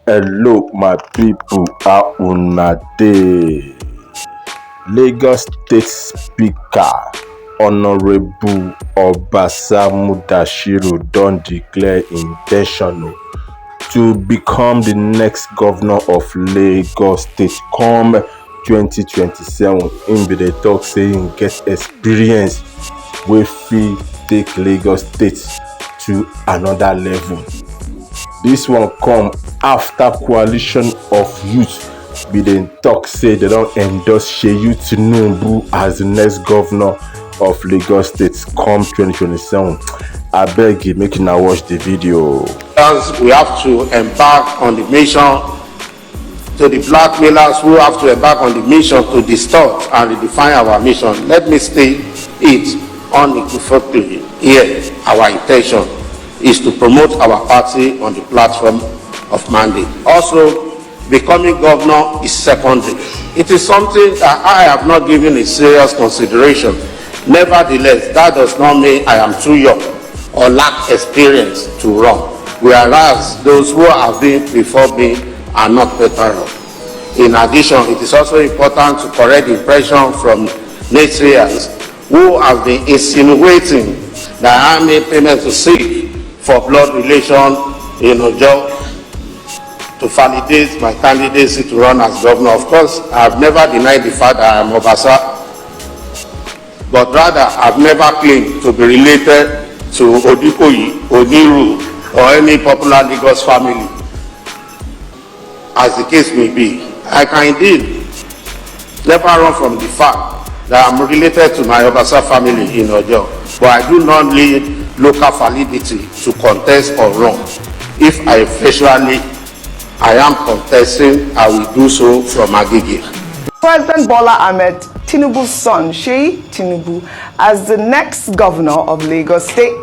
Hello my people, how una dey? Lagos State Speaker Honourable Obasa Mudashiru don declare in ten tion to become the next governor of Lagos State come 2027. Im bin dey tok say im get experience wey fit take Lagos State to another level. Dis one come after coalition of youth bin dey tok say dem don endorse Seyi Tinubu as the next governor of Lagos State come 2027. Abeg make una watch the video. We have to embark on the mission to the blackmailers who have to embark on the mission to distort and redefine our mission. Let me state it unequivocally here. Our intention is to promote our party on the platform of mandate. Also, becoming governor is secondary. It is something that I have not given a serious consideration. Nevertheless, that does not mean I am too young or lack experience to run, whereas those who have been before me are not better off. In addition, it is also important to correct the impression from naysayers who have been insinuating that I made payment to seek for blood relation in Ojo to validate my candidacy to run as governor. Of course, I have never denied the fact that I am Obasa, but rather I have never claimed to be related to Odikoyi, Oniru, or any popular Lagos family, as the case may be. I can indeed never run from the fact that I am related to my Obasa family in Ojo, but I do not need local validity to contest or run. If I am contesting, I will do so from Agege. President Bola Ahmed Tinubu's son, Seyi Tinubu, as the next governor of Lagos State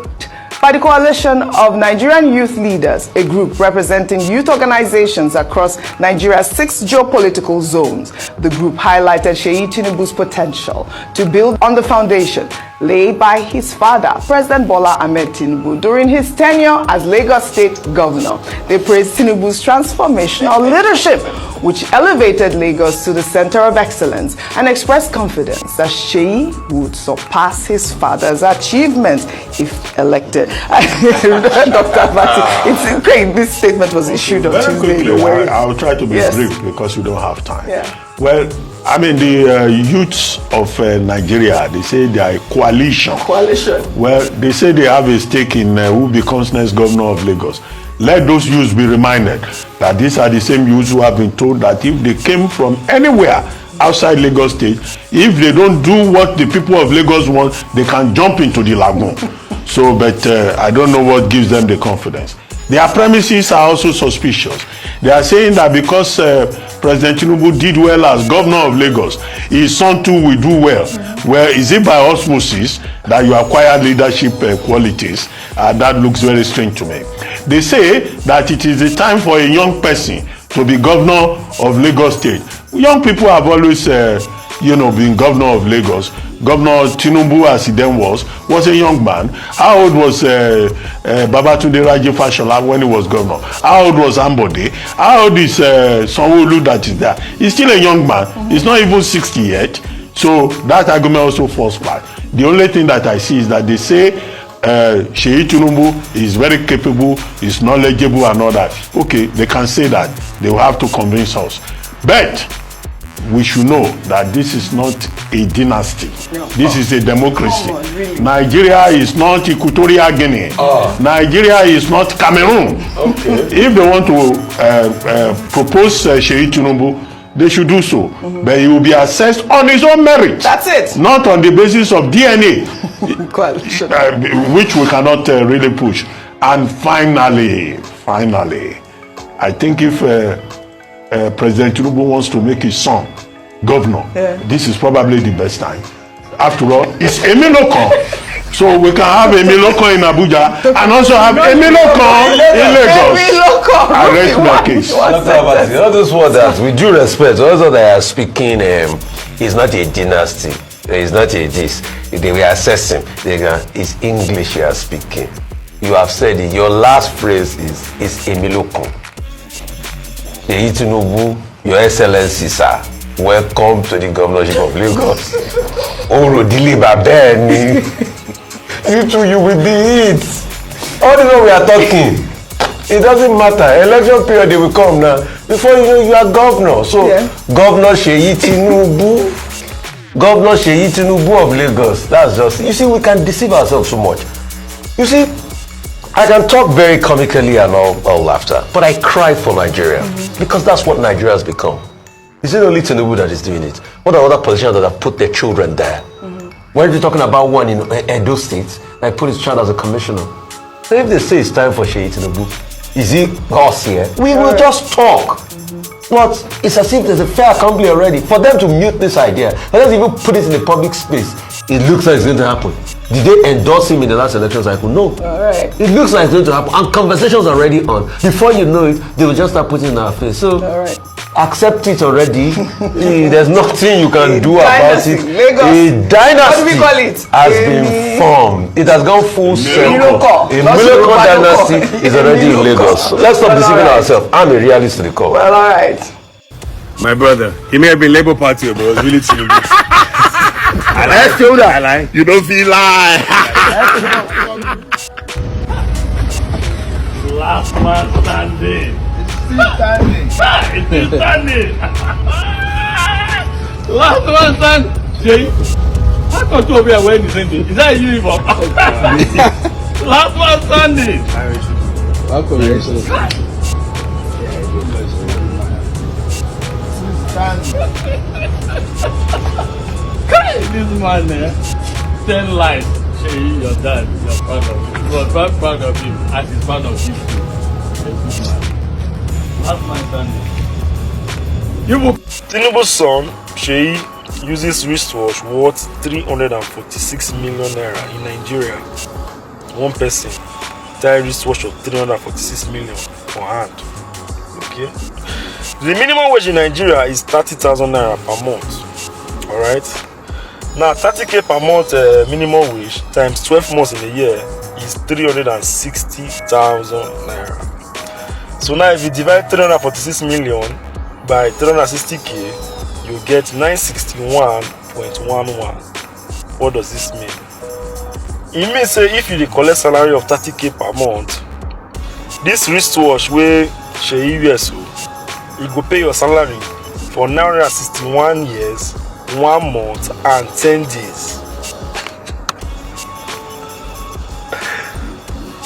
by the coalition of Nigerian youth leaders, a group representing youth organizations across Nigeria's 6 geopolitical zones. The group highlighted Seyi Tinubu's potential to build on the foundation laid by his father, President Bola Ahmed Tinubu, during his tenure as Lagos State governor. They praised Tinubu's transformational leadership, which elevated Lagos to the center of excellence, and expressed confidence that Seyi would surpass his father's achievements if elected. Dr. Bati, it's great. This statement was issued on Tuesday. Quickly, I'll try to be brief because we don't have time. Well, I mean, the youths of Nigeria, they say they are a coalition. Well, they say they have a stake in who becomes next governor of Lagos. Let those youths be reminded that these are the same youths who have been told that if they came from anywhere outside Lagos State, if they don't do what the people of Lagos want, they can jump into the lagoon. So, but I don't know what gives them the confidence. Their premises are also suspicious. They are saying that because President Tinubu did well as governor of Lagos, his son too will do well. Well, is it by osmosis that you acquire leadership qualities? That looks very strange to me. They say that it is the time for a young person to be governor of Lagos State. Young people have always been governor of Lagos. Governor Tinubu, as he then was a young man. How old was Babatunde Raji Fashola when he was governor? How old was Ambode? How old is Sanwo-Olu that is there? He's still a young man. He's not even 60 yet. So that argument also falls flat. The only thing that I see is that they say Seyi Tinubu is very capable, is knowledgeable and all that. Okay, they can say that. They will have to convince us. But we should know that this is not a dynasty. This is a democracy. Really? Nigeria is not Equatorial Guinea. Nigeria is not Cameroon. If they want to propose Seyi Tinubu, they should do so. But he will be assessed on his own merit. That's it. Not on the basis of DNA, which we cannot really push. And finally, I think if President Tinubu wants to make his son governor, this is probably the best time. After all, it's Emiloko. So we can have Emiloko in Abuja and also have Emiloko in Lagos. I rest my case. All those words, with due respect, also they are speaking, is not a dynasty. It's not a this. They were assessing. It's English you are speaking. You have said it. Your last phrase is Emiloko. Seyi Tinubu, Your Excellency, sir, welcome to the governorship of Lagos. Orodile Babeni. You too, you will be it. All this what we are talking. It doesn't matter. Election period, they will come now. Before you know, you are governor. So, Governor Seyi Tinubu. Governor Seyi Tinubu of Lagos. That's just, you see, we can deceive ourselves so much. You see, I can talk very comically and all laughter, but I cry for Nigeria because that's what Nigeria has become. Is it only Tinubu that is doing it? What are other politicians that have put their children there? When you're talking about one in Edo State, I put his child as a commissioner. So if they say it's time for Seyi Tinubu, is it us here? We will just talk. But it's as if there's a fair assembly already. For them to mute this idea, for them to even put it in the public space, it looks like it's going to happen. Did they endorse him in the last election cycle? No. It looks like it's going to happen. And conversations are already on. Before you know it, they will just start putting it in our face. So accept it already. There's nothing you can do about it. A dynasty, what do we call it? Has been formed. It has gone full circle. A Miloko dynasty is already in Lagos. So let's stop deceiving ourselves. I'm a realist to the core. Well, all right. My brother, he may have been Labour Party, but it was really Tinubu. I like. You don't feel like. Last man standing. It's still standing. Last man standing. Jay, how come you over here wearing the same thing? Is that a uniform? Last man standing. Welcome, Your Excellency. This man there, 10 lives. Seyi, your dad, you're proud of him. You was very proud of him as he's proud of you too. A good man. Last man standing. Tinubu's son, Seyi, uses wristwatch worth 346 million naira in Nigeria. One person tie wristwatch of 346 million for hand. Okay. The minimum wage in Nigeria is 30,000 naira per month. Alright. Now 30k per month minimum wage times 12 months in a year is 360,000 naira. So now if you divide 346 million by 360k, you get 961.11. What does this mean? It means if you collect salary of 30k per month, this wristwatch where Seyi wears, you go pay your salary for 961 years, 1 month and 10 days.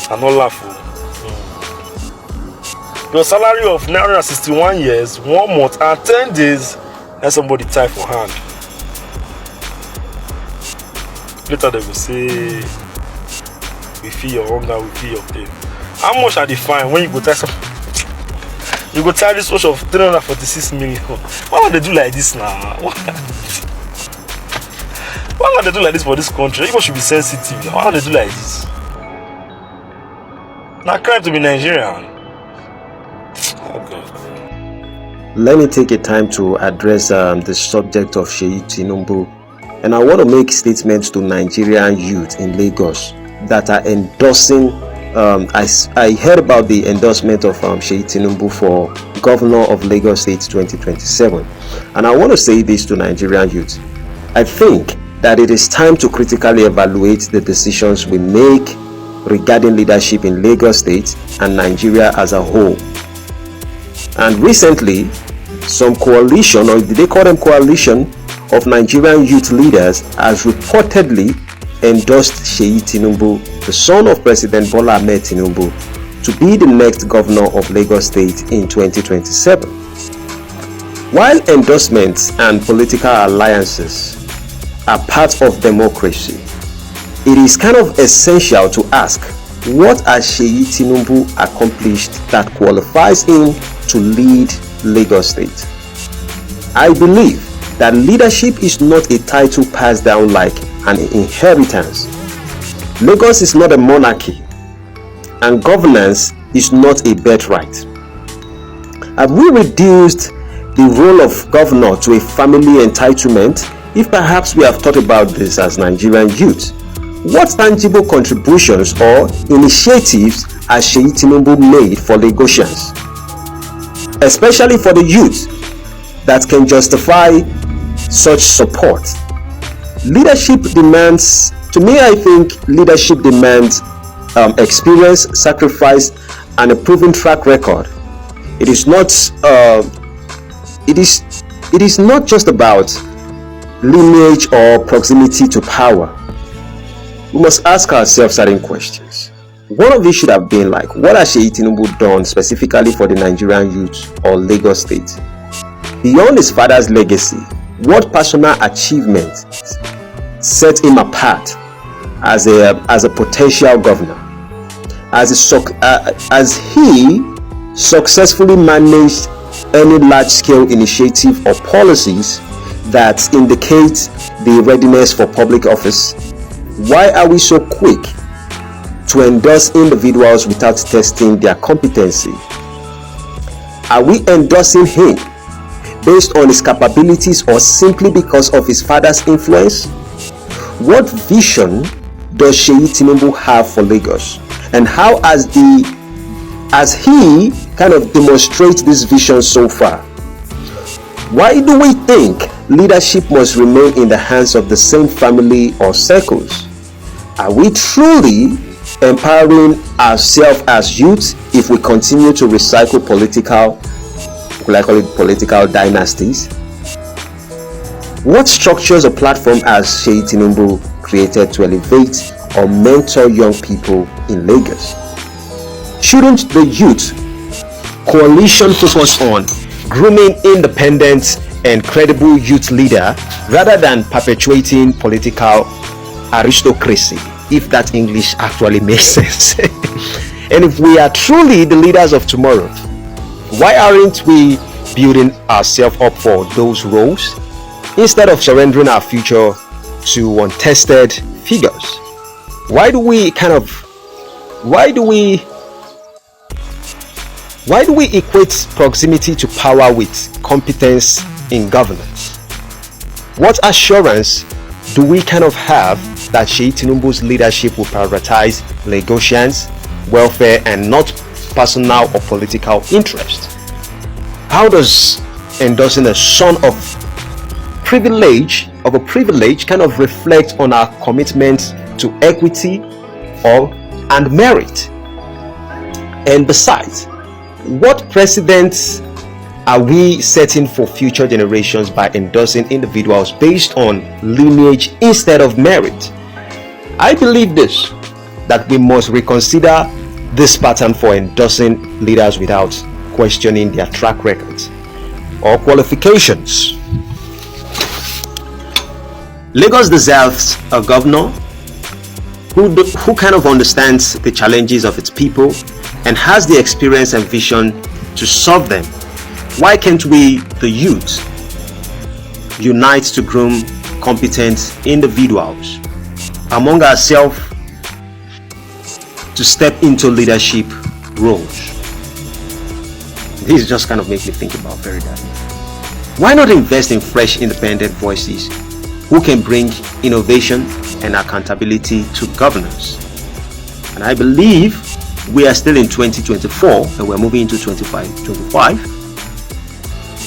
I no laugh. Your salary of 961 years, 1 month and 10 days, and somebody tie for hand. Later they will say, we feel your hunger, we feel your pain. How much are the fine when you go tie some? You go tie this watch of 346 million. Why would they do like this now? Why would they do like this for this country? People should be sensitive. Why would they do like this? Now crime to be Nigerian. Oh God. Let me take a time to address the subject of Seyi Tinubu, and I want to make statements to Nigerian youth in Lagos that are endorsing. I heard about the endorsement of Seyi Tinubu for Governor of Lagos State 2027, and I want to say this to Nigerian youth. I think that it is time to critically evaluate the decisions we make regarding leadership in Lagos State and Nigeria as a whole. And recently, some coalition, or did they call them coalition, of Nigerian youth leaders has reportedly endorsed Seyi Tinubu, the son of President Bola Ahmed Tinubu, to be the next governor of Lagos State in 2027. While endorsements and political alliances are part of democracy, it is kind of essential to ask, what has Seyi Tinubu accomplished that qualifies him to lead Lagos State? I believe that leadership is not a title passed down like an inheritance. Lagos is not a monarchy, and governance is not a birthright. Have we reduced the role of governor to a family entitlement? If perhaps we have thought about this as Nigerian youth, what tangible contributions or initiatives has Seyi Tinubu made for Lagosians? especially for the youth, that can justify such support. Leadership demands, to me, I think leadership demands experience, sacrifice, and a proven track record. It is not. It is not just about lineage or proximity to power. We must ask ourselves certain questions. One of these should have been like, what has Seyi Tinubu done specifically for the Nigerian youth or Lagos State? Beyond his father's legacy, what personal achievement set him apart as a potential governor? As he successfully managed any large-scale initiative or policies that indicate the readiness for public office? Why are we so quick to endorse individuals without testing their competency? Are we endorsing him based on his capabilities or simply because of his father's influence? What vision does Seyi Tinubu have for Lagos? And how has he kind of demonstrated this vision so far? Why do we think leadership must remain in the hands of the same family or circles? Are we truly empowering ourselves as youth if we continue to recycle political dynasties? What structures or platform has Seyi Tinubu created to elevate or mentor young people in Lagos? Shouldn't the youth coalition focus on grooming independent and credible youth leader rather than perpetuating political aristocracy, if that English actually makes sense? And if we are truly the leaders of tomorrow, why aren't we building ourselves up for those roles instead of surrendering our future to untested figures? Why do we equate proximity to power with competence in governance? What assurance do we have that Seyi Tinubu's leadership will prioritize Lagosians' welfare and not personal or political interest? How does endorsing a son of a privilege reflect on our commitment to equity and merit? And besides, what precedents are we setting for future generations by endorsing individuals based on lineage instead of merit? I believe that we must reconsider this pattern for endorsing leaders without questioning their track records or qualifications. Lagos deserves a governor who understands the challenges of its people and has the experience and vision to solve them. Why can't we, the youth, unite to groom competent individuals among ourselves to step into leadership roles? This just makes me think about very that. Why not invest in fresh independent voices who can bring innovation and accountability to governance? And I believe we are still in 2024 and we're moving into 2025.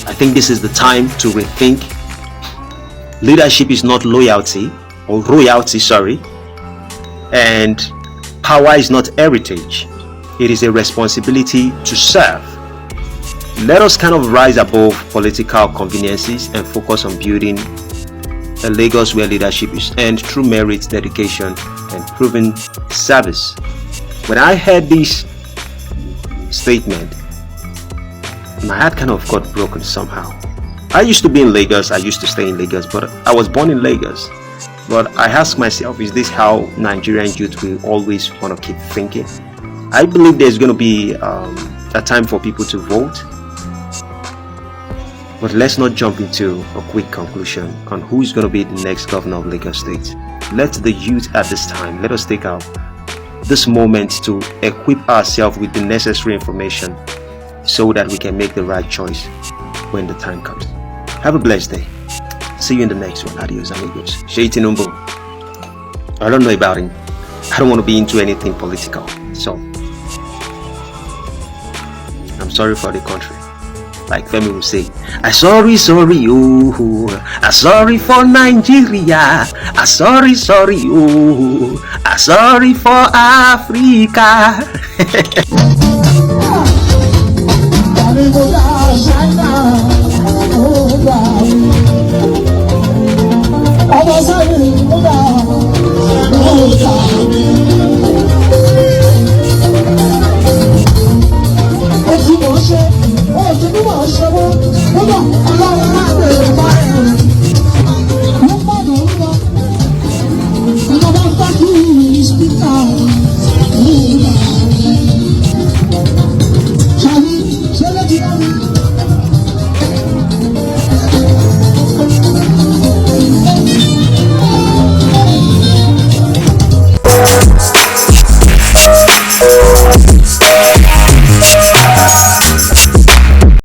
I think this is the time to rethink. Leadership is not loyalty or royalty, and power is not heritage. It is a responsibility to serve. Let us rise above political conveniences and focus on building a Lagos where leadership is earned through merit, dedication, and proven service. When I heard this statement, my heart got broken somehow. I used to be in Lagos, I used to stay in Lagos, but I was born in Lagos. But I ask myself, is this how Nigerian youth will always want to keep thinking? I believe there's going to be a time for people to vote. But let's not jump into a quick conclusion on who is going to be the next governor of Lagos State. Let the youth at this time, let us take this moment to equip ourselves with the necessary information so that we can make the right choice when the time comes. Have a blessed day. See you in the next one. Adios, amigos. Seyi Tinubu. I don't know about him. I don't want to be into anything political. So, I'm sorry for the country. like Femi will say, I sorry, oh, I sorry for Nigeria, I sorry, oh, I sorry for Africa.